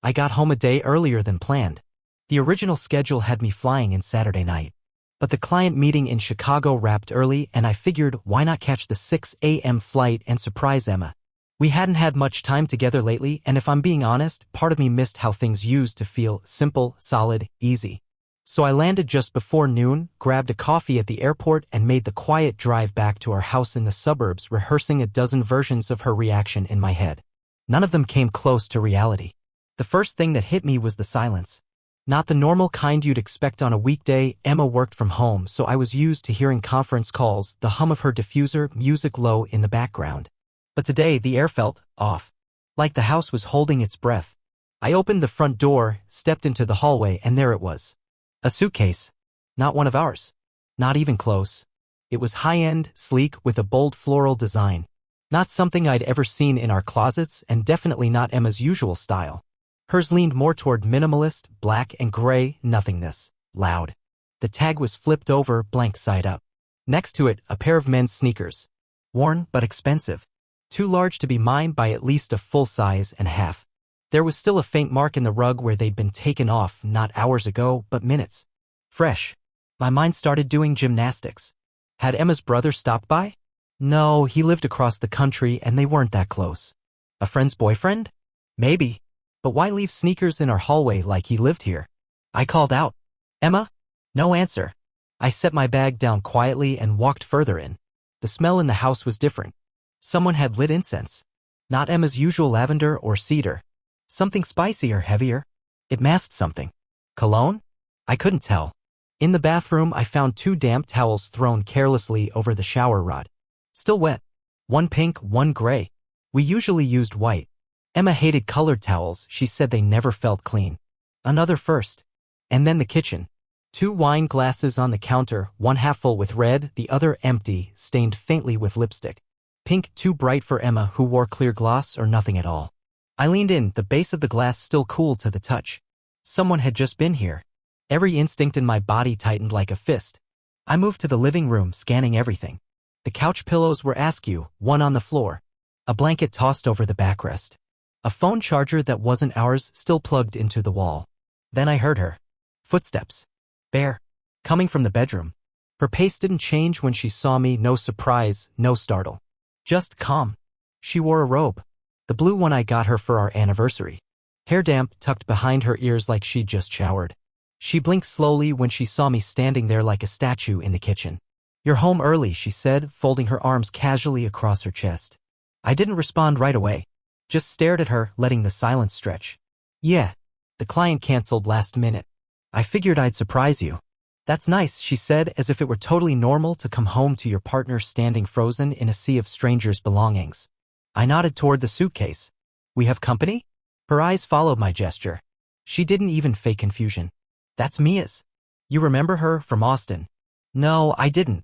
I got home a day earlier than planned. The original schedule had me flying in Saturday night. But the client meeting in Chicago wrapped early and I figured why not catch the 6 a.m. flight and surprise Emma. We hadn't had much time together lately and if I'm being honest, part of me missed how things used to feel simple, solid, easy. So I landed just before noon, grabbed a coffee at the airport and made the quiet drive back to our house in the suburbs, rehearsing a dozen versions of her reaction in my head. None of them came close to reality. The first thing that hit me was the silence. Not the normal kind you'd expect on a weekday. Emma worked from home, so I was used to hearing conference calls, the hum of her diffuser, music low in the background. But today the air felt off. Like the house was holding its breath. I opened the front door, stepped into the hallway, and there it was. A suitcase. Not one of ours. Not even close. It was high-end, sleek, with a bold floral design. Not something I'd ever seen in our closets, and definitely not Emma's usual style. Hers leaned more toward minimalist, black and gray, nothingness, loud. The tag was flipped over, blank side up. Next to it, a pair of men's sneakers. Worn, but expensive. Too large to be mine by at least a full size and a half. There was still a faint mark in the rug where they'd been taken off, not hours ago, but minutes. Fresh. My mind started doing gymnastics. Had Emma's brother stopped by? No, he lived across the country and they weren't that close. A friend's boyfriend? Maybe. But why leave sneakers in our hallway like he lived here? I called out. Emma? No answer. I set my bag down quietly and walked further in. The smell in the house was different. Someone had lit incense. Not Emma's usual lavender or cedar. Something spicier, heavier. It masked something. Cologne? I couldn't tell. In the bathroom, I found 2 damp towels thrown carelessly over the shower rod. Still wet. One pink, one gray. We usually used white. Emma hated colored towels, she said they never felt clean. Another first. And then the kitchen. 2 wine glasses on the counter, one half full with red, the other empty, stained faintly with lipstick. Pink too bright for Emma, who wore clear gloss or nothing at all. I leaned in, the base of the glass still cool to the touch. Someone had just been here. Every instinct in my body tightened like a fist. I moved to the living room, scanning everything. The couch pillows were askew, one on the floor. A blanket tossed over the backrest. A phone charger that wasn't ours still plugged into the wall. Then I heard her. Footsteps. Bare. Coming from the bedroom. Her pace didn't change when she saw me, no surprise, no startle. Just calm. She wore a robe. The blue one I got her for our anniversary. Hair damp, tucked behind her ears like she'd just showered. She blinked slowly when she saw me standing there like a statue in the kitchen. You're home early, she said, folding her arms casually across her chest. I didn't respond right away. Just stared at her, letting the silence stretch. Yeah. The client canceled last minute. I figured I'd surprise you. That's nice, she said, as if it were totally normal to come home to your partner standing frozen in a sea of strangers' belongings. I nodded toward the suitcase. We have company? Her eyes followed my gesture. She didn't even fake confusion. That's Mia's. You remember her from Austin? No, I didn't.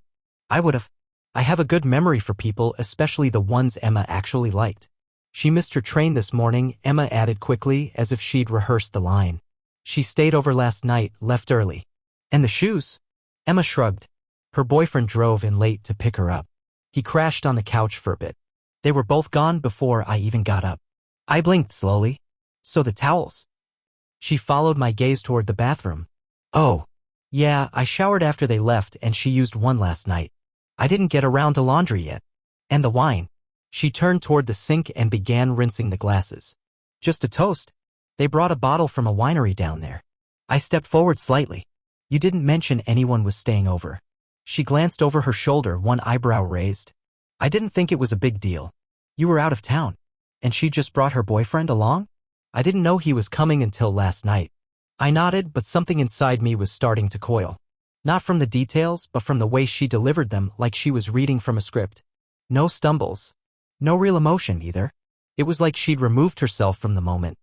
I would've. I have a good memory for people, especially the ones Emma actually liked. She missed her train this morning, Emma added quickly, as if she'd rehearsed the line. She stayed over last night, left early. And the shoes? Emma shrugged. Her boyfriend drove in late to pick her up. He crashed on the couch for a bit. They were both gone before I even got up. I blinked slowly. So the towels. She followed my gaze toward the bathroom. Oh. Yeah, I showered after they left and she used one last night. I didn't get around to laundry yet. And the wine. She turned toward the sink and began rinsing the glasses. Just a toast. They brought a bottle from a winery down there. I stepped forward slightly. You didn't mention anyone was staying over. She glanced over her shoulder, one eyebrow raised. I didn't think it was a big deal. You were out of town. And she just brought her boyfriend along? I didn't know he was coming until last night. I nodded, but something inside me was starting to coil. Not from the details, but from the way she delivered them, like she was reading from a script. No stumbles. No real emotion either. It was like she'd removed herself from the moment.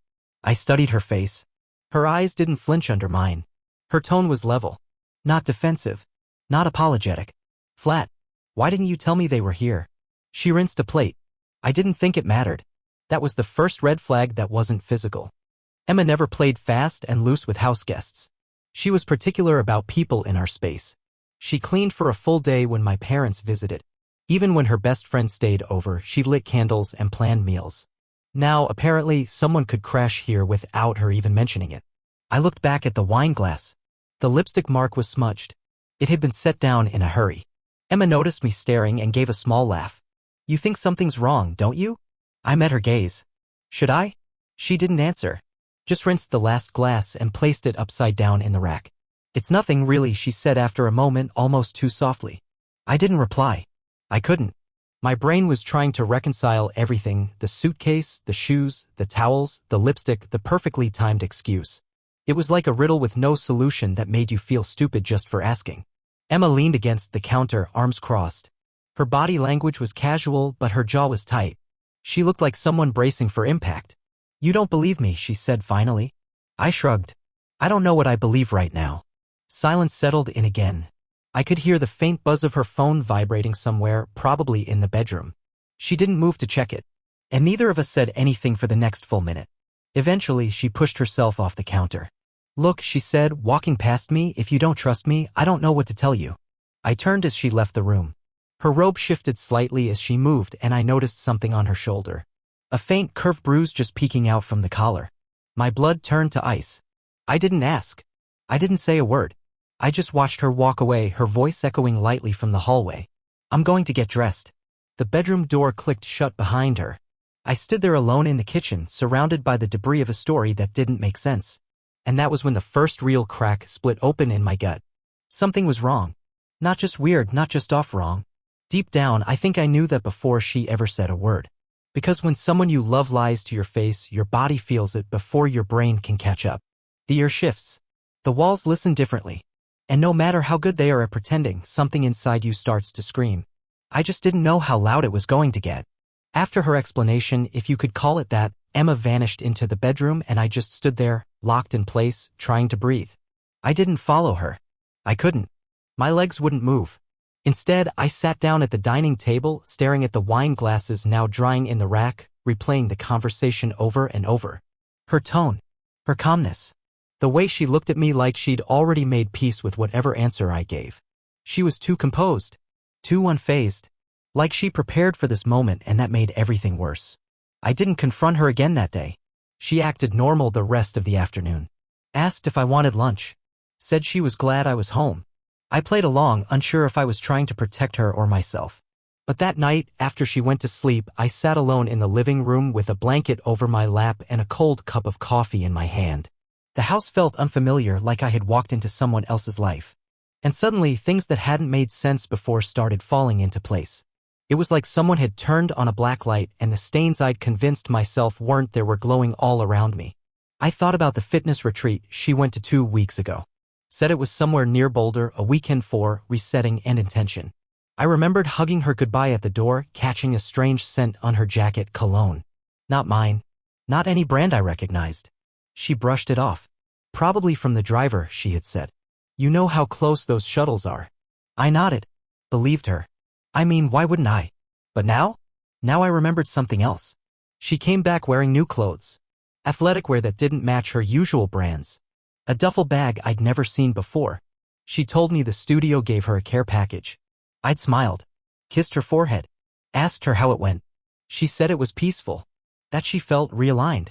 I studied her face. Her eyes didn't flinch under mine. Her tone was level. Not defensive. Not apologetic. Flat. Why didn't you tell me they were here? She rinsed a plate. I didn't think it mattered. That was the first red flag that wasn't physical. Emma never played fast and loose with house guests. She was particular about people in our space. She cleaned for a full day when my parents visited. Even when her best friend stayed over, she lit candles and planned meals. Now, apparently, someone could crash here without her even mentioning it. I looked back at the wine glass. The lipstick mark was smudged. It had been set down in a hurry. Emma noticed me staring and gave a small laugh. You think something's wrong, don't you? I met her gaze. Should I? She didn't answer. Just rinsed the last glass and placed it upside down in the rack. It's nothing really, she said after a moment, almost too softly. I didn't reply. I couldn't. My brain was trying to reconcile everything, the suitcase, the shoes, the towels, the lipstick, the perfectly timed excuse. It was like a riddle with no solution that made you feel stupid just for asking. Emma leaned against the counter, arms crossed. Her body language was casual, but her jaw was tight. She looked like someone bracing for impact. You don't believe me, she said finally. I shrugged. I don't know what I believe right now. Silence settled in again. I could hear the faint buzz of her phone vibrating somewhere, probably in the bedroom. She didn't move to check it, and neither of us said anything for the next full minute. Eventually, she pushed herself off the counter. Look, she said, walking past me, if you don't trust me, I don't know what to tell you. I turned as she left the room. Her robe shifted slightly as she moved, and I noticed something on her shoulder. A faint curved bruise just peeking out from the collar. My blood turned to ice. I didn't ask. I didn't say a word. I just watched her walk away, her voice echoing lightly from the hallway. I'm going to get dressed. The bedroom door clicked shut behind her. I stood there alone in the kitchen, surrounded by the debris of a story that didn't make sense. And that was when the first real crack split open in my gut. Something was wrong. Not just weird, not just off wrong. Deep down, I think I knew that before she ever said a word. Because when someone you love lies to your face, your body feels it before your brain can catch up. The ear shifts. The walls listen differently. And no matter how good they are at pretending, something inside you starts to scream. I just didn't know how loud it was going to get. After her explanation, if you could call it that, Emma vanished into the bedroom and I just stood there, locked in place, trying to breathe. I didn't follow her. I couldn't. My legs wouldn't move. Instead, I sat down at the dining table, staring at the wine glasses now drying in the rack, replaying the conversation over and over. Her tone. Her calmness. The way she looked at me like she'd already made peace with whatever answer I gave. She was too composed. Too unfazed. Like she prepared for this moment, and that made everything worse. I didn't confront her again that day. She acted normal the rest of the afternoon. Asked if I wanted lunch. Said she was glad I was home. I played along, unsure if I was trying to protect her or myself. But that night, after she went to sleep, I sat alone in the living room with a blanket over my lap and a cold cup of coffee in my hand. The house felt unfamiliar, like I had walked into someone else's life. And suddenly, things that hadn't made sense before started falling into place. It was like someone had turned on a black light and the stains I'd convinced myself weren't there were glowing all around me. I thought about the fitness retreat she went to 2 weeks ago. Said it was somewhere near Boulder, a weekend for resetting and intention. I remembered hugging her goodbye at the door, catching a strange scent on her jacket, cologne. Not mine. Not any brand I recognized. She brushed it off. Probably from the driver, she had said. You know how close those shuttles are. I nodded. Believed her. I mean, why wouldn't I? But now? Now I remembered something else. She came back wearing new clothes. Athletic wear that didn't match her usual brands. A duffel bag I'd never seen before. She told me the studio gave her a care package. I'd smiled. Kissed her forehead. Asked her how it went. She said it was peaceful. That she felt realigned.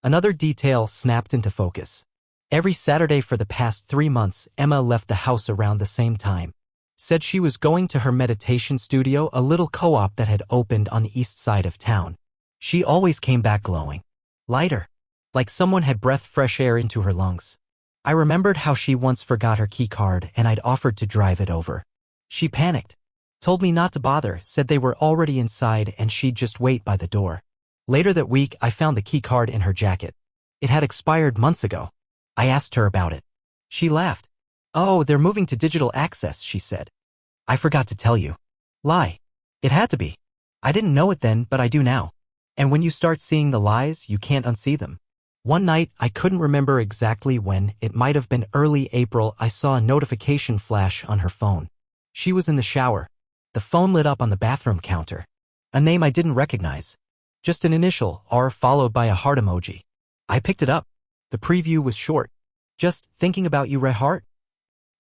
Another detail snapped into focus. Every Saturday for the past 3 months, Emma left the house around the same time. Said she was going to her meditation studio, a little co-op that had opened on the east side of town. She always came back glowing. Lighter. Like someone had breathed fresh air into her lungs. I remembered how she once forgot her key card and I'd offered to drive it over. She panicked. Told me not to bother, said they were already inside and she'd just wait by the door. Later that week, I found the key card in her jacket. It had expired months ago. I asked her about it. She laughed. Oh, they're moving to digital access, she said. I forgot to tell you. Lie. It had to be. I didn't know it then, but I do now. And when you start seeing the lies, you can't unsee them. One night, I couldn't remember exactly when, it might have been early April, I saw a notification flash on her phone. She was in the shower. The phone lit up on the bathroom counter. A name I didn't recognize. Just an initial, R followed by a heart emoji. I picked it up. The preview was short. Just thinking about you, Red Heart.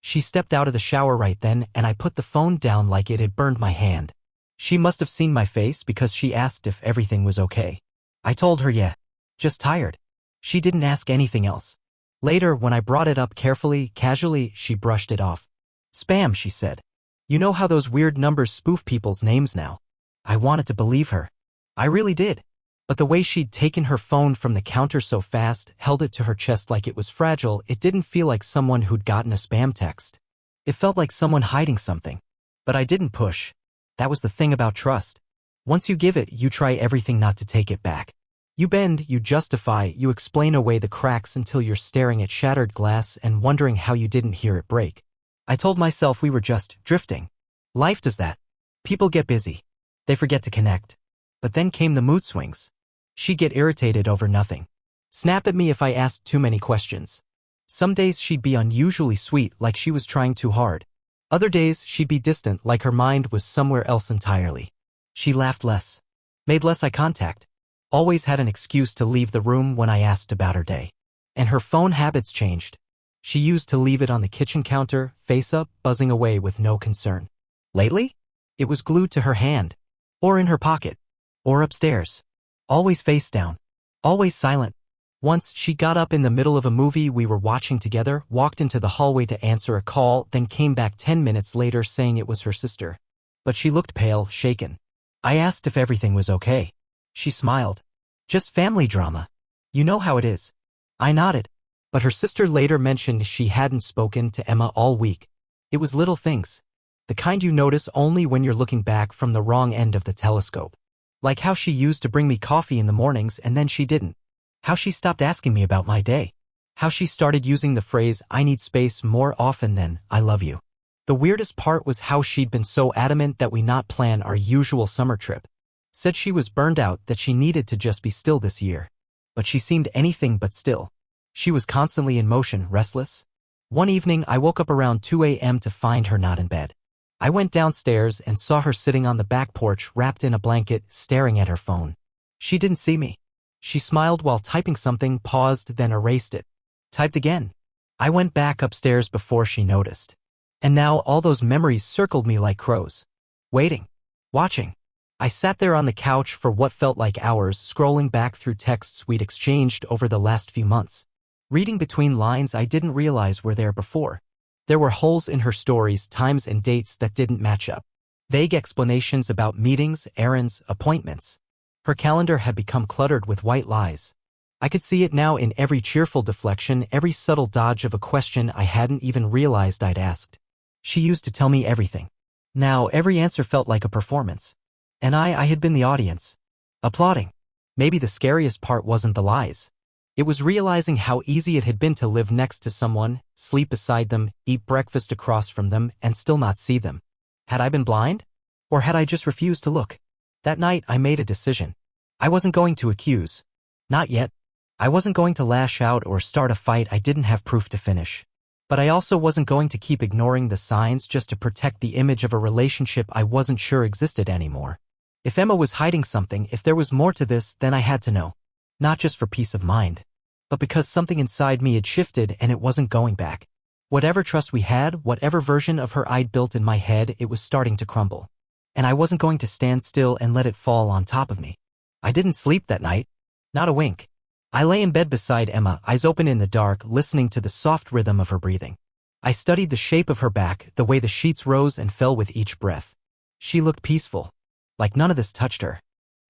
She stepped out of the shower right then, and I put the phone down like it had burned my hand. She must have seen my face because she asked if everything was okay. I told her yeah. Just tired. She didn't ask anything else. Later, when I brought it up carefully, casually, she brushed it off. Spam, she said. You know how those weird numbers spoof people's names now? I wanted to believe her. I really did. But the way she'd taken her phone from the counter so fast, held it to her chest like it was fragile, it didn't feel like someone who'd gotten a spam text. It felt like someone hiding something. But I didn't push. That was the thing about trust. Once you give it, you try everything not to take it back. You bend, you justify, you explain away the cracks until you're staring at shattered glass and wondering how you didn't hear it break. I told myself we were just drifting. Life does that. People get busy. They forget to connect. But then came the mood swings. She'd get irritated over nothing. Snap at me if I asked too many questions. Some days she'd be unusually sweet, like she was trying too hard. Other days she'd be distant, like her mind was somewhere else entirely. She laughed less. Made less eye contact. Always had an excuse to leave the room when I asked about her day. And her phone habits changed. She used to leave it on the kitchen counter, face up, buzzing away with no concern. Lately? It was glued to her hand. Or in her pocket. Or upstairs. Always face down. Always silent. Once, she got up in the middle of a movie we were watching together, walked into the hallway to answer a call, then came back 10 minutes later saying it was her sister. But she looked pale, shaken. I asked if everything was okay. She smiled. Just family drama. You know how it is. I nodded. But her sister later mentioned she hadn't spoken to Emma all week. It was little things. The kind you notice only when you're looking back from the wrong end of the telescope. Like how she used to bring me coffee in the mornings and then she didn't. How she stopped asking me about my day. How she started using the phrase, I need space, more often than, I love you. The weirdest part was how she'd been so adamant that we not plan our usual summer trip. Said she was burned out, that she needed to just be still this year. But she seemed anything but still. She was constantly in motion, restless. One evening I woke up around 2 a.m. to find her not in bed. I went downstairs and saw her sitting on the back porch wrapped in a blanket, staring at her phone. She didn't see me. She smiled while typing something, paused, then erased it. Typed again. I went back upstairs before she noticed. And now all those memories circled me like crows. Waiting. Watching. I sat there on the couch for what felt like hours, scrolling back through texts we'd exchanged over the last few months. Reading between lines I didn't realize were there before. There were holes in her stories, times and dates that didn't match up. Vague explanations about meetings, errands, appointments. Her calendar had become cluttered with white lies. I could see it now in every cheerful deflection, every subtle dodge of a question I hadn't even realized I'd asked. She used to tell me everything. Now every answer felt like a performance. And I had been the audience. Applauding. Maybe the scariest part wasn't the lies. It was realizing how easy it had been to live next to someone, sleep beside them, eat breakfast across from them, and still not see them. Had I been blind? Or had I just refused to look? That night I made a decision. I wasn't going to accuse. Not yet. I wasn't going to lash out or start a fight I didn't have proof to finish. But I also wasn't going to keep ignoring the signs just to protect the image of a relationship I wasn't sure existed anymore. If Emma was hiding something, if there was more to this, then I had to know. Not just for peace of mind, but because something inside me had shifted and it wasn't going back. Whatever trust we had, whatever version of her I'd built in my head, it was starting to crumble. And I wasn't going to stand still and let it fall on top of me. I didn't sleep that night. Not a wink. I lay in bed beside Emma, eyes open in the dark, listening to the soft rhythm of her breathing. I studied the shape of her back, the way the sheets rose and fell with each breath. She looked peaceful. Like none of this touched her.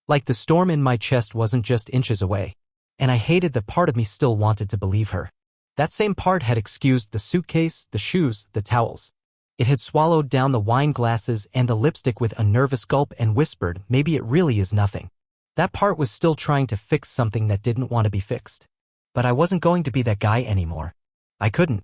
Like the storm in my chest wasn't just inches away. And I hated that part of me still wanted to believe her. That same part had excused the suitcase, the shoes, the towels. It had swallowed down the wine glasses and the lipstick with a nervous gulp and whispered, maybe it really is nothing. That part was still trying to fix something that didn't want to be fixed. But I wasn't going to be that guy anymore. I couldn't.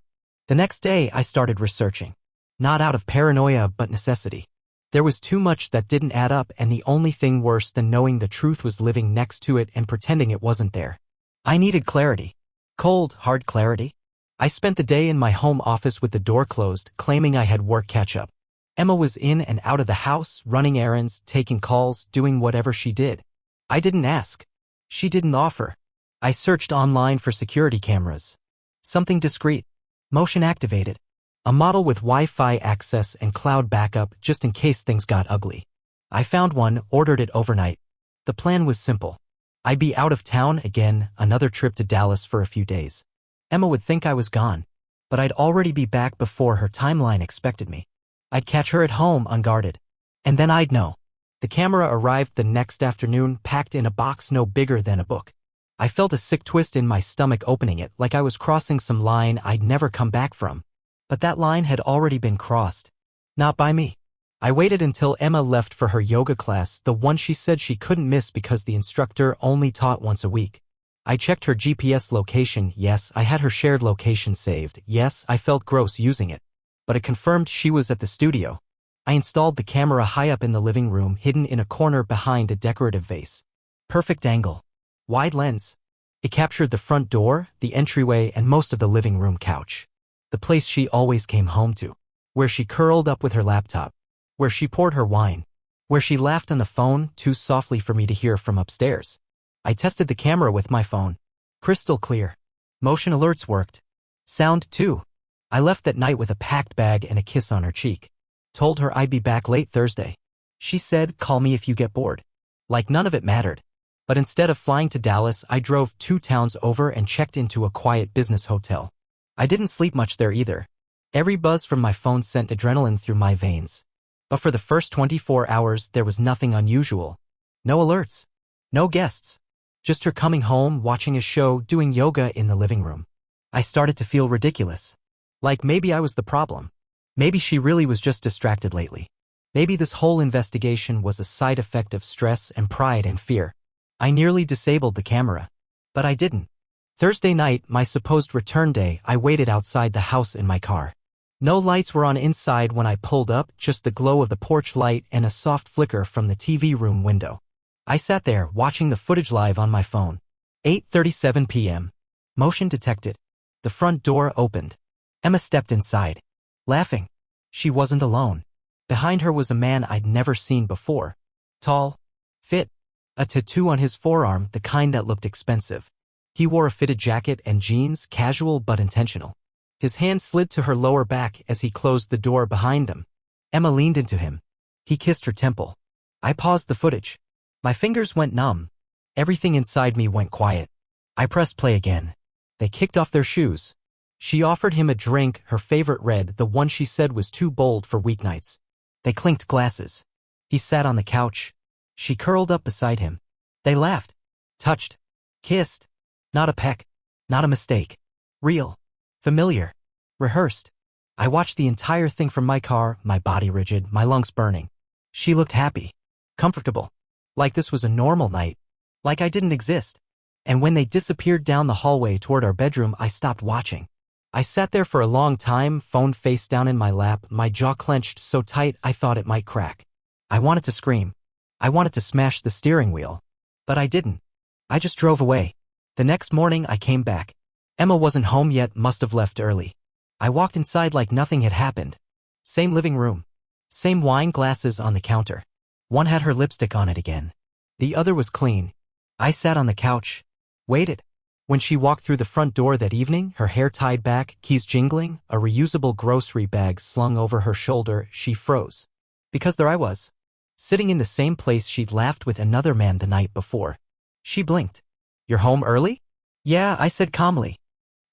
The next day I started researching. Not out of paranoia, but necessity. There was too much that didn't add up, and the only thing worse than knowing the truth was living next to it and pretending it wasn't there. I needed clarity. Cold, hard clarity. I spent the day in my home office with the door closed, claiming I had work catch-up. Emma was in and out of the house, running errands, taking calls, doing whatever she did. I didn't ask. She didn't offer. I searched online for security cameras. Something discreet. Motion activated. A model with Wi-Fi access and cloud backup just in case things got ugly. I found one, ordered it overnight. The plan was simple. I'd be out of town again, another trip to Dallas for a few days. Emma would think I was gone, but I'd already be back before her timeline expected me. I'd catch her at home unguarded. And then I'd know. The camera arrived the next afternoon, packed in a box no bigger than a book. I felt a sick twist in my stomach opening it, like I was crossing some line I'd never come back from. But that line had already been crossed. Not by me. I waited until Emma left for her yoga class, the one she said she couldn't miss because the instructor only taught once a week. I checked her GPS location. Yes, I had her shared location saved. Yes, I felt gross using it. But it confirmed she was at the studio. I installed the camera high up in the living room, hidden in a corner behind a decorative vase. Perfect angle. Wide lens. It captured the front door, the entryway, and most of the living room couch. The place she always came home to. Where she curled up with her laptop. Where she poured her wine. Where she laughed on the phone, too softly for me to hear from upstairs. I tested the camera with my phone. Crystal clear. Motion alerts worked. Sound too. I left that night with a packed bag and a kiss on her cheek. Told her I'd be back late Thursday. She said, call me if you get bored. Like none of it mattered. But instead of flying to Dallas, I drove 2 towns over and checked into a quiet business hotel. I didn't sleep much there either. Every buzz from my phone sent adrenaline through my veins. But for the first 24 hours, there was nothing unusual. No alerts. No guests. Just her coming home, watching a show, doing yoga in the living room. I started to feel ridiculous. Like maybe I was the problem. Maybe she really was just distracted lately. Maybe this whole investigation was a side effect of stress and pride and fear. I nearly disabled the camera. But I didn't. Thursday night, my supposed return day, I waited outside the house in my car. No lights were on inside when I pulled up, just the glow of the porch light and a soft flicker from the TV room window. I sat there, watching the footage live on my phone. 8:37 p.m. Motion detected. The front door opened. Emma stepped inside. Laughing. She wasn't alone. Behind her was a man I'd never seen before. Tall. Fit. A tattoo on his forearm, the kind that looked expensive. He wore a fitted jacket and jeans, casual but intentional. His hand slid to her lower back as he closed the door behind them. Emma leaned into him. He kissed her temple. I paused the footage. My fingers went numb. Everything inside me went quiet. I pressed play again. They kicked off their shoes. She offered him a drink, her favorite red, the one she said was too bold for weeknights. They clinked glasses. He sat on the couch. She curled up beside him. They laughed. Touched. Kissed. Not a peck. Not a mistake. Real. Familiar. Rehearsed. I watched the entire thing from my car, my body rigid, my lungs burning. She looked happy. Comfortable. Like this was a normal night. Like I didn't exist. And when they disappeared down the hallway toward our bedroom, I stopped watching. I sat there for a long time, phone face down in my lap, my jaw clenched so tight I thought it might crack. I wanted to scream. I wanted to smash the steering wheel. But I didn't. I just drove away. The next morning I came back. Emma wasn't home yet, must have left early. I walked inside like nothing had happened. Same living room. Same wine glasses on the counter. One had her lipstick on it again. The other was clean. I sat on the couch. Waited. When she walked through the front door that evening, her hair tied back, keys jingling, a reusable grocery bag slung over her shoulder, she froze. Because there I was. Sitting in the same place she'd laughed with another man the night before. She blinked. You're home early? Yeah, I said calmly.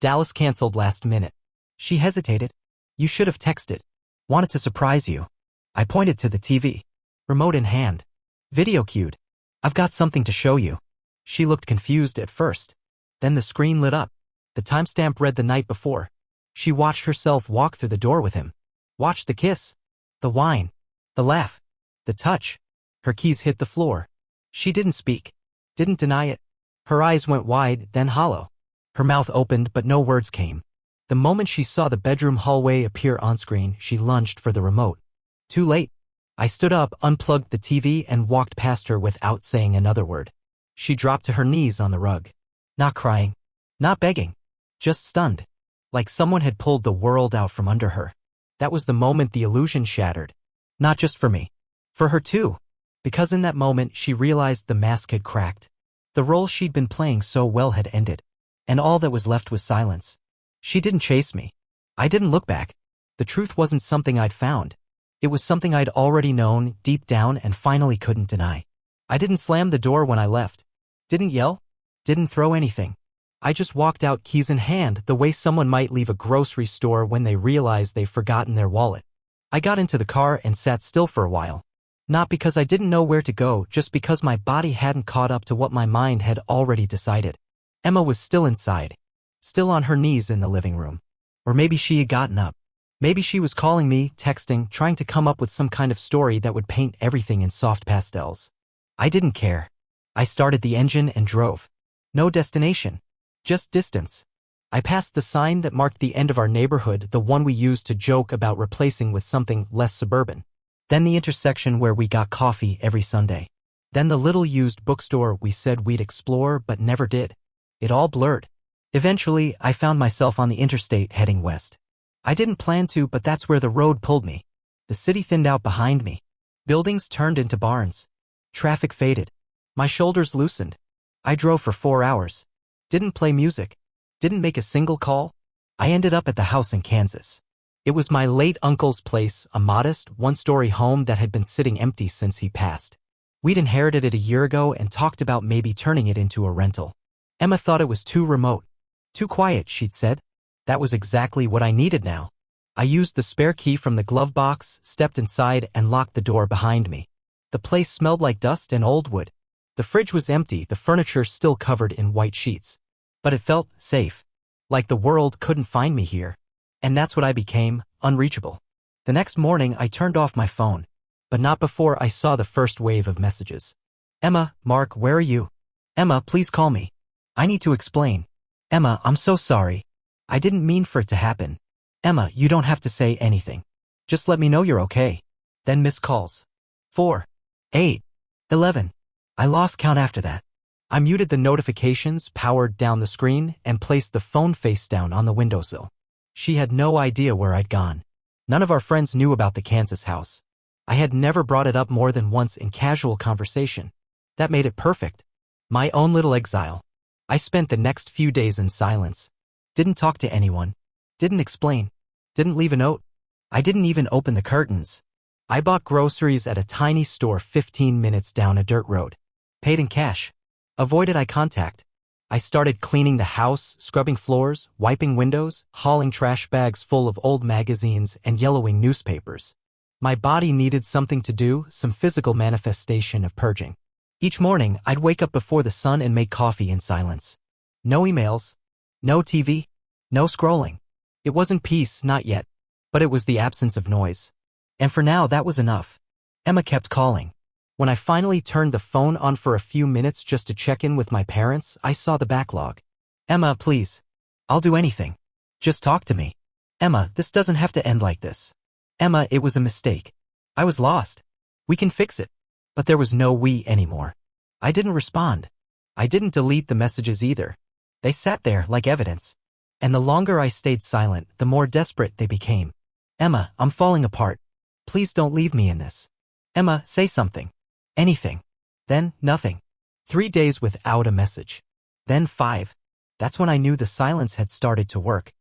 Dallas canceled last minute. She hesitated. You should have texted. Wanted to surprise you. I pointed to the TV. Remote in hand. Video cued. I've got something to show you. She looked confused at first. Then the screen lit up. The timestamp read the night before. She watched herself walk through the door with him. Watched the kiss. The wine. The laugh. The touch. Her keys hit the floor. She didn't speak. Didn't deny it. Her eyes went wide, then hollow. Her mouth opened, but no words came. The moment she saw the bedroom hallway appear on screen, she lunged for the remote. Too late. I stood up, unplugged the TV, and walked past her without saying another word. She dropped to her knees on the rug. Not crying. Not begging. Just stunned. Like someone had pulled the world out from under her. That was the moment the illusion shattered. Not just for me. For her too. Because in that moment she realized the mask had cracked. The role she'd been playing so well had ended. And all that was left was silence. She didn't chase me. I didn't look back. The truth wasn't something I'd found. It was something I'd already known, deep down, and finally couldn't deny. I didn't slam the door when I left. Didn't yell. Didn't throw anything. I just walked out keys in hand the way someone might leave a grocery store when they realize they've forgotten their wallet. I got into the car and sat still for a while. Not because I didn't know where to go, just because my body hadn't caught up to what my mind had already decided. Emma was still inside. Still on her knees in the living room. Or maybe she had gotten up. Maybe she was calling me, texting, trying to come up with some kind of story that would paint everything in soft pastels. I didn't care. I started the engine and drove. No destination. Just distance. I passed the sign that marked the end of our neighborhood, the one we used to joke about replacing with something less suburban. Then the intersection where we got coffee every Sunday. Then the little used bookstore we said we'd explore but never did. It all blurred. Eventually, I found myself on the interstate heading west. I didn't plan to, but that's where the road pulled me. The city thinned out behind me. Buildings turned into barns. Traffic faded. My shoulders loosened. I drove for 4 hours. Didn't play music. Didn't make a single call. I ended up at the house in Kansas. It was my late uncle's place, a modest, one-story home that had been sitting empty since he passed. We'd inherited it a year ago and talked about maybe turning it into a rental. Emma thought it was too remote. Too quiet, she'd said. That was exactly what I needed now. I used the spare key from the glove box, stepped inside, and locked the door behind me. The place smelled like dust and old wood. The fridge was empty, the furniture still covered in white sheets. But it felt safe. Like the world couldn't find me here. And that's what I became, unreachable. The next morning I turned off my phone. But not before I saw the first wave of messages. Emma, Mark, where are you? Emma, please call me. I need to explain. Emma, I'm so sorry. I didn't mean for it to happen. Emma, you don't have to say anything. Just let me know you're okay. Then missed calls. 4, 8, 11. I lost count after that. I muted the notifications, powered down the screen, and placed the phone face down on the windowsill. She had no idea where I'd gone. None of our friends knew about the Kansas house. I had never brought it up more than once in casual conversation. That made it perfect. My own little exile. I spent the next few days in silence. Didn't talk to anyone. Didn't explain. Didn't leave a note. I didn't even open the curtains. I bought groceries at a tiny store 15 minutes down a dirt road. Paid in cash. Avoided eye contact. I started cleaning the house, scrubbing floors, wiping windows, hauling trash bags full of old magazines and yellowing newspapers. My body needed something to do, some physical manifestation of purging. Each morning, I'd wake up before the sun and make coffee in silence. No emails. No TV. No scrolling. It wasn't peace, not yet. But it was the absence of noise. And for now, that was enough. Emma kept calling. When I finally turned the phone on for a few minutes just to check in with my parents, I saw the backlog. Emma, please. I'll do anything. Just talk to me. Emma, this doesn't have to end like this. Emma, it was a mistake. I was lost. We can fix it. But there was no we anymore. I didn't respond. I didn't delete the messages either. They sat there like evidence. And the longer I stayed silent, the more desperate they became. Emma, I'm falling apart. Please don't leave me in this. Emma, say something. Anything. Then, nothing. 3 days without a message. Then 5. That's when I knew the silence had started to work.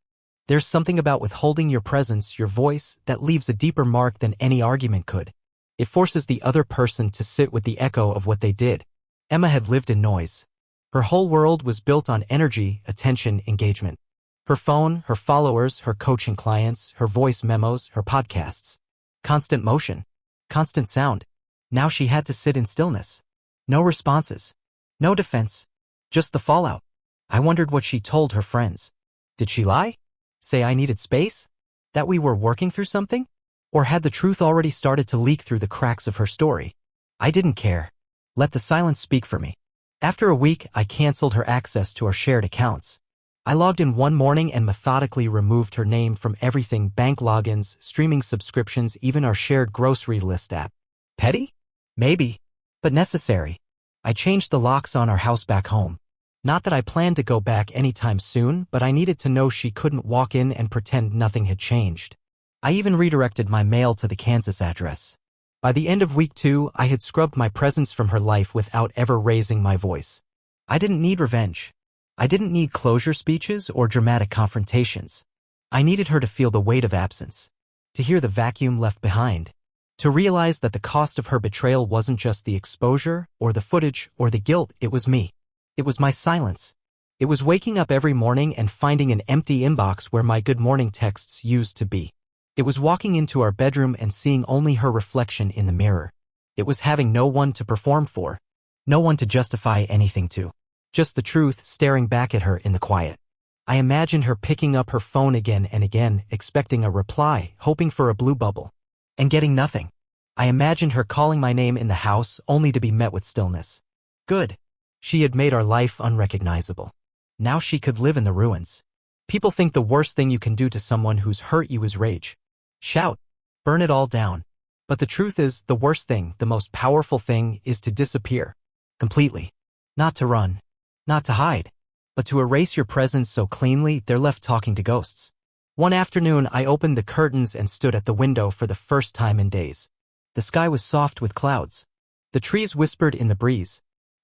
There's something about withholding your presence, your voice, that leaves a deeper mark than any argument could. It forces the other person to sit with the echo of what they did. Emma had lived in noise. Her whole world was built on energy, attention, engagement. Her phone, her followers, her coaching clients, her voice memos, her podcasts. Constant motion. Constant sound. Now she had to sit in stillness. No responses. No defense. Just the fallout. I wondered what she told her friends. Did she lie? Say I needed space? That we were working through something? Or had the truth already started to leak through the cracks of her story? I didn't care. Let the silence speak for me. After a week, I canceled her access to our shared accounts. I logged in one morning and methodically removed her name from everything: bank logins, streaming subscriptions, even our shared grocery list app. Petty? Maybe. But necessary. I changed the locks on our house back home. Not that I planned to go back anytime soon, but I needed to know she couldn't walk in and pretend nothing had changed. I even redirected my mail to the Kansas address. By the end of week 2, I had scrubbed my presence from her life without ever raising my voice. I didn't need revenge. I didn't need closure speeches or dramatic confrontations. I needed her to feel the weight of absence, to hear the vacuum left behind, to realize that the cost of her betrayal wasn't just the exposure or the footage or the guilt, it was me. It was my silence. It was waking up every morning and finding an empty inbox where my good morning texts used to be. It was walking into our bedroom and seeing only her reflection in the mirror. It was having no one to perform for, no one to justify anything to. Just the truth staring back at her in the quiet. I imagined her picking up her phone again and again, expecting a reply, hoping for a blue bubble, and getting nothing. I imagined her calling my name in the house only to be met with stillness. Good. She had made our life unrecognizable. Now she could live in the ruins. People think the worst thing you can do to someone who's hurt you is rage. Shout. Burn it all down. But the truth is, the worst thing, the most powerful thing, is to disappear. Completely. Not to run. Not to hide. But to erase your presence so cleanly they're left talking to ghosts. One afternoon I opened the curtains and stood at the window for the first time in days. The sky was soft with clouds. The trees whispered in the breeze.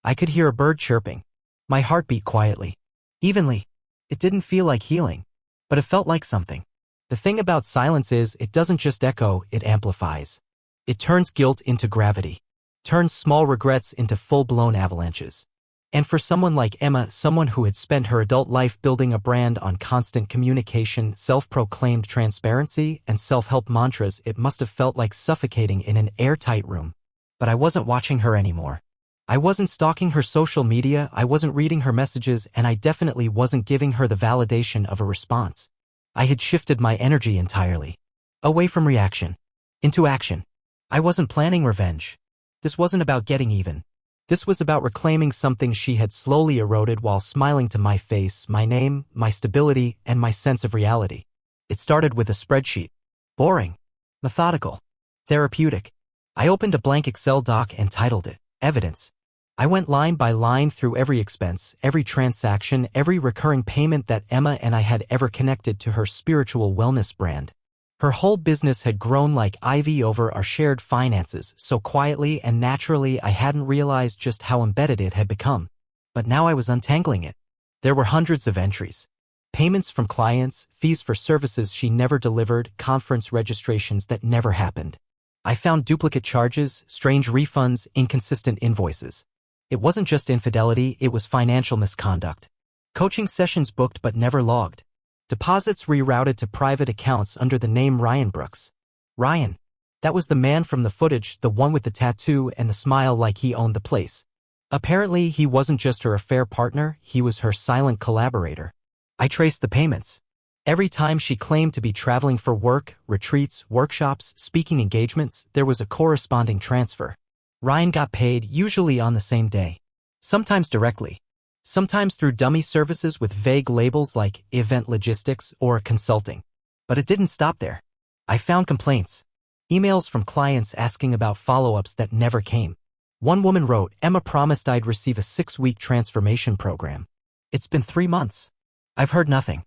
I could hear a bird chirping. My heart beat quietly. Evenly. It didn't feel like healing, but it felt like something. The thing about silence is it doesn't just echo, it amplifies. It turns guilt into gravity. Turns small regrets into full-blown avalanches. And for someone like Emma, someone who had spent her adult life building a brand on constant communication, self-proclaimed transparency, and self-help mantras, it must have felt like suffocating in an airtight room. But I wasn't watching her anymore. I wasn't stalking her social media, I wasn't reading her messages, and I definitely wasn't giving her the validation of a response. I had shifted my energy entirely. Away from reaction. Into action. I wasn't planning revenge. This wasn't about getting even. This was about reclaiming something she had slowly eroded while smiling to my face, my name, my stability, and my sense of reality. It started with a spreadsheet. Boring. Methodical. Therapeutic. I opened a blank Excel doc and titled it, Evidence. I went line by line through every expense, every transaction, every recurring payment that Emma and I had ever connected to her spiritual wellness brand. Her whole business had grown like ivy over our shared finances, so quietly and naturally I hadn't realized just how embedded it had become. But now I was untangling it. There were hundreds of entries. Payments from clients, fees for services she never delivered, conference registrations that never happened. I found duplicate charges, strange refunds, inconsistent invoices. It wasn't just infidelity, it was financial misconduct. Coaching sessions booked but never logged. Deposits rerouted to private accounts under the name Ryan Brooks. Ryan. That was the man from the footage, the one with the tattoo and the smile like he owned the place. Apparently, he wasn't just her affair partner, he was her silent collaborator. I traced the payments. Every time she claimed to be traveling for work, retreats, workshops, speaking engagements, there was a corresponding transfer. Ryan got paid, usually on the same day. Sometimes directly. Sometimes through dummy services with vague labels like event logistics or consulting. But it didn't stop there. I found complaints. Emails from clients asking about follow-ups that never came. One woman wrote, Emma promised I'd receive a 6-week transformation program. It's been 3 months. I've heard nothing.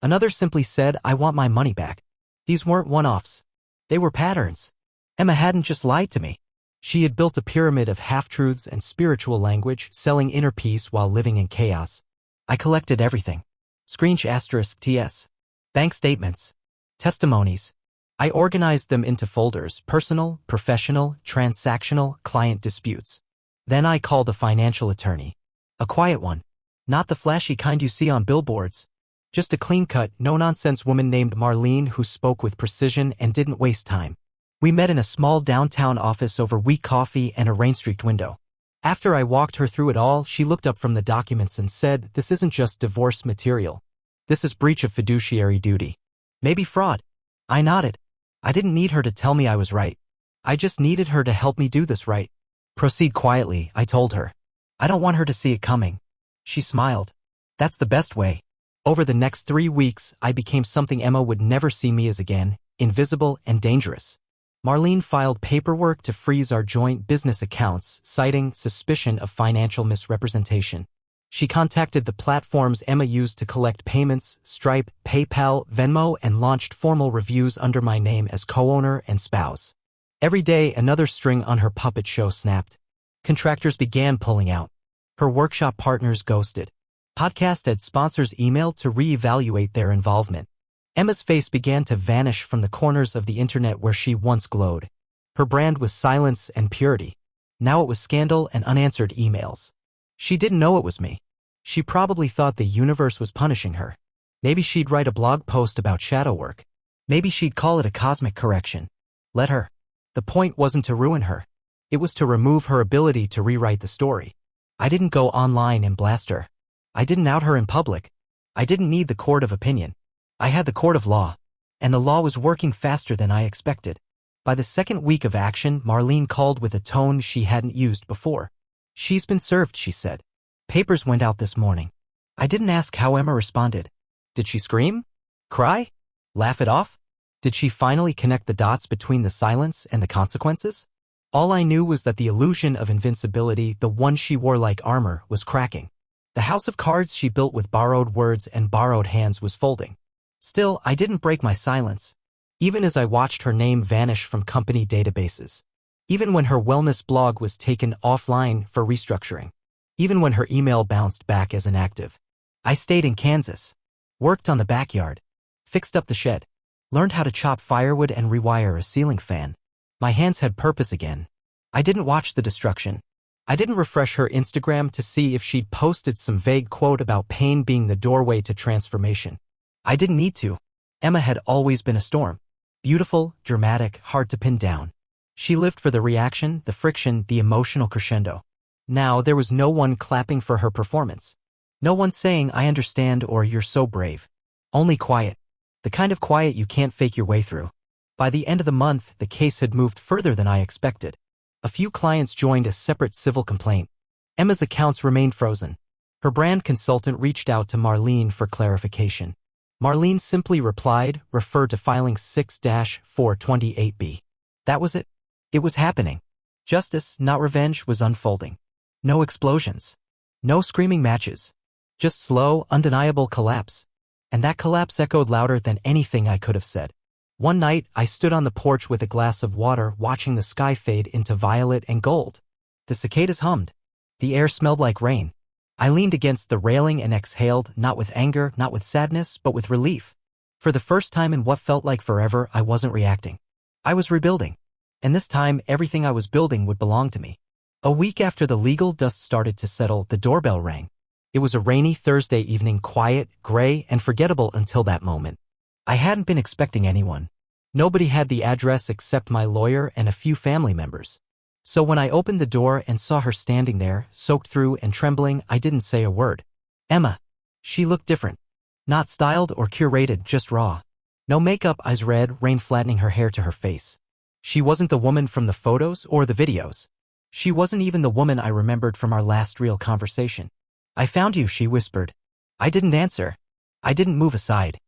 Another simply said, I want my money back. These weren't one-offs. They were patterns. Emma hadn't just lied to me. She had built a pyramid of half-truths and spiritual language, selling inner peace while living in chaos. I collected everything. *TS. Bank statements. Testimonies. I organized them into folders: personal, professional, transactional, client disputes. Then I called a financial attorney. A quiet one. Not the flashy kind you see on billboards. Just a clean-cut, no-nonsense woman named Marlene who spoke with precision and didn't waste time. We met in a small downtown office over weak coffee and a rain-streaked window. After I walked her through it all, she looked up from the documents and said, this isn't just divorce material. This is breach of fiduciary duty. Maybe fraud. I nodded. I didn't need her to tell me I was right. I just needed her to help me do this right. Proceed quietly, I told her. I don't want her to see it coming. She smiled. That's the best way. Over the next 3 weeks, I became something Emma would never see me as again, invisible and dangerous. Marlene filed paperwork to freeze our joint business accounts, citing suspicion of financial misrepresentation. She contacted the platforms Emma used to collect payments, Stripe, PayPal, Venmo, and launched formal reviews under my name as co-owner and spouse. Every day, another string on her puppet show snapped. Contractors began pulling out. Her workshop partners ghosted. Podcast ad sponsors emailed to reevaluate their involvement. Emma's face began to vanish from the corners of the internet where she once glowed. Her brand was silence and purity. Now it was scandal and unanswered emails. She didn't know it was me. She probably thought the universe was punishing her. Maybe she'd write a blog post about shadow work. Maybe she'd call it a cosmic correction. Let her. The point wasn't to ruin her. It was to remove her ability to rewrite the story. I didn't go online and blast her. I didn't out her in public. I didn't need the court of opinion. I had the court of law. And the law was working faster than I expected. By the second week of action, Marlene called with a tone she hadn't used before. "She's been served," she said. "Papers went out this morning." I didn't ask how Emma responded. Did she scream? Cry? Laugh it off? Did she finally connect the dots between the silence and the consequences? All I knew was that the illusion of invincibility, the one she wore like armor, was cracking. The house of cards she built with borrowed words and borrowed hands was folding. Still, I didn't break my silence. Even as I watched her name vanish from company databases. Even when her wellness blog was taken offline for restructuring. Even when her email bounced back as inactive. I stayed in Kansas. Worked on the backyard. Fixed up the shed. Learned how to chop firewood and rewire a ceiling fan. My hands had purpose again. I didn't watch the destruction. I didn't refresh her Instagram to see if she'd posted some vague quote about pain being the doorway to transformation. I didn't need to. Emma had always been a storm. Beautiful, dramatic, hard to pin down. She lived for the reaction, the friction, the emotional crescendo. Now there was no one clapping for her performance. No one saying, "I understand," or "You're so brave." Only quiet. The kind of quiet you can't fake your way through. By the end of the month, the case had moved further than I expected. A few clients joined a separate civil complaint. Emma's accounts remained frozen. Her brand consultant reached out to Marlene for clarification. Marlene simply replied, "Refer to filing 6-428B. That was it. It was happening. Justice, not revenge, was unfolding. No explosions. No screaming matches. Just slow, undeniable collapse. And that collapse echoed louder than anything I could have said. One night, I stood on the porch with a glass of water watching the sky fade into violet and gold. The cicadas hummed. The air smelled like rain. I leaned against the railing and exhaled, not with anger, not with sadness, but with relief. For the first time in what felt like forever, I wasn't reacting. I was rebuilding. And this time, everything I was building would belong to me. A week after the legal dust started to settle, the doorbell rang. It was a rainy Thursday evening, quiet, gray, and forgettable until that moment. I hadn't been expecting anyone. Nobody had the address except my lawyer and a few family members. So when I opened the door and saw her standing there, soaked through and trembling, I didn't say a word. Emma. She looked different. Not styled or curated, just raw. No makeup, eyes red, rain flattening her hair to her face. She wasn't the woman from the photos or the videos. She wasn't even the woman I remembered from our last real conversation. "I found you," she whispered. I didn't answer. I didn't move aside.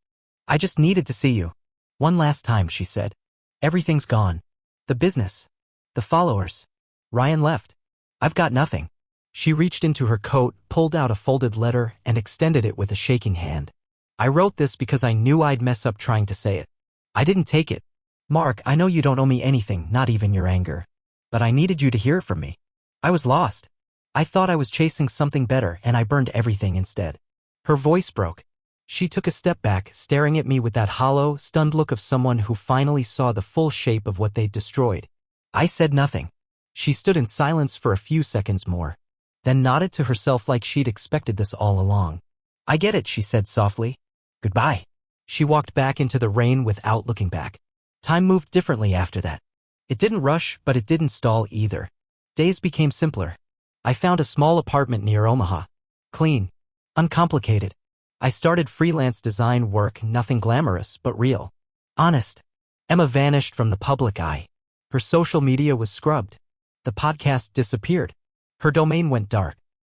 "I just needed to see you. One last time," she said. "Everything's gone. The business. The followers. Ryan left. I've got nothing." She reached into her coat, pulled out a folded letter, and extended it with a shaking hand. "I wrote this because I knew I'd mess up trying to say it. I didn't take it. Mark, I know you don't owe me anything, not even your anger. But I needed you to hear it from me. I was lost. I thought I was chasing something better, and I burned everything instead." Her voice broke. She took a step back, staring at me with that hollow, stunned look of someone who finally saw the full shape of what they'd destroyed. I said nothing. She stood in silence for a few seconds more, then nodded to herself like she'd expected this all along. "I get it," she said softly. "Goodbye." She walked back into the rain without looking back. Time moved differently after that. It didn't rush, but it didn't stall either. Days became simpler. I found a small apartment near Omaha. Clean. Uncomplicated. I started freelance design work, nothing glamorous, but real. Honest. Emma vanished from the public eye. Her social media was scrubbed. The podcast disappeared. Her domain went dark.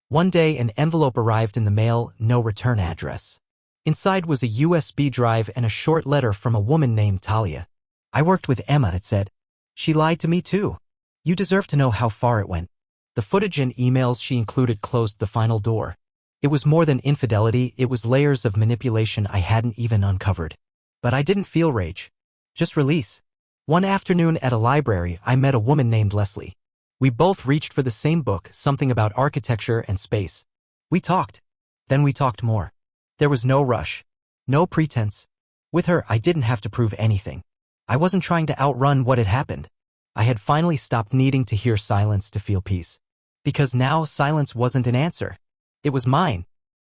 One day an envelope arrived in the mail, no return address. Inside was a USB drive and a short letter from a woman named Talia. "I worked with Emma," it said. "She lied to me too. You deserve to know how far it went." The footage and emails she included closed the final door. It was more than infidelity, it was layers of manipulation I hadn't even uncovered. But I didn't feel rage. Just release. One afternoon at a library, I met a woman named Leslie. We both reached for the same book, something about architecture and space. We talked. Then we talked more. There was no rush. No pretense. With her, I didn't have to prove anything. I wasn't trying to outrun what had happened. I had finally stopped needing to hear silence to feel peace. Because now silence wasn't an answer. It was mine.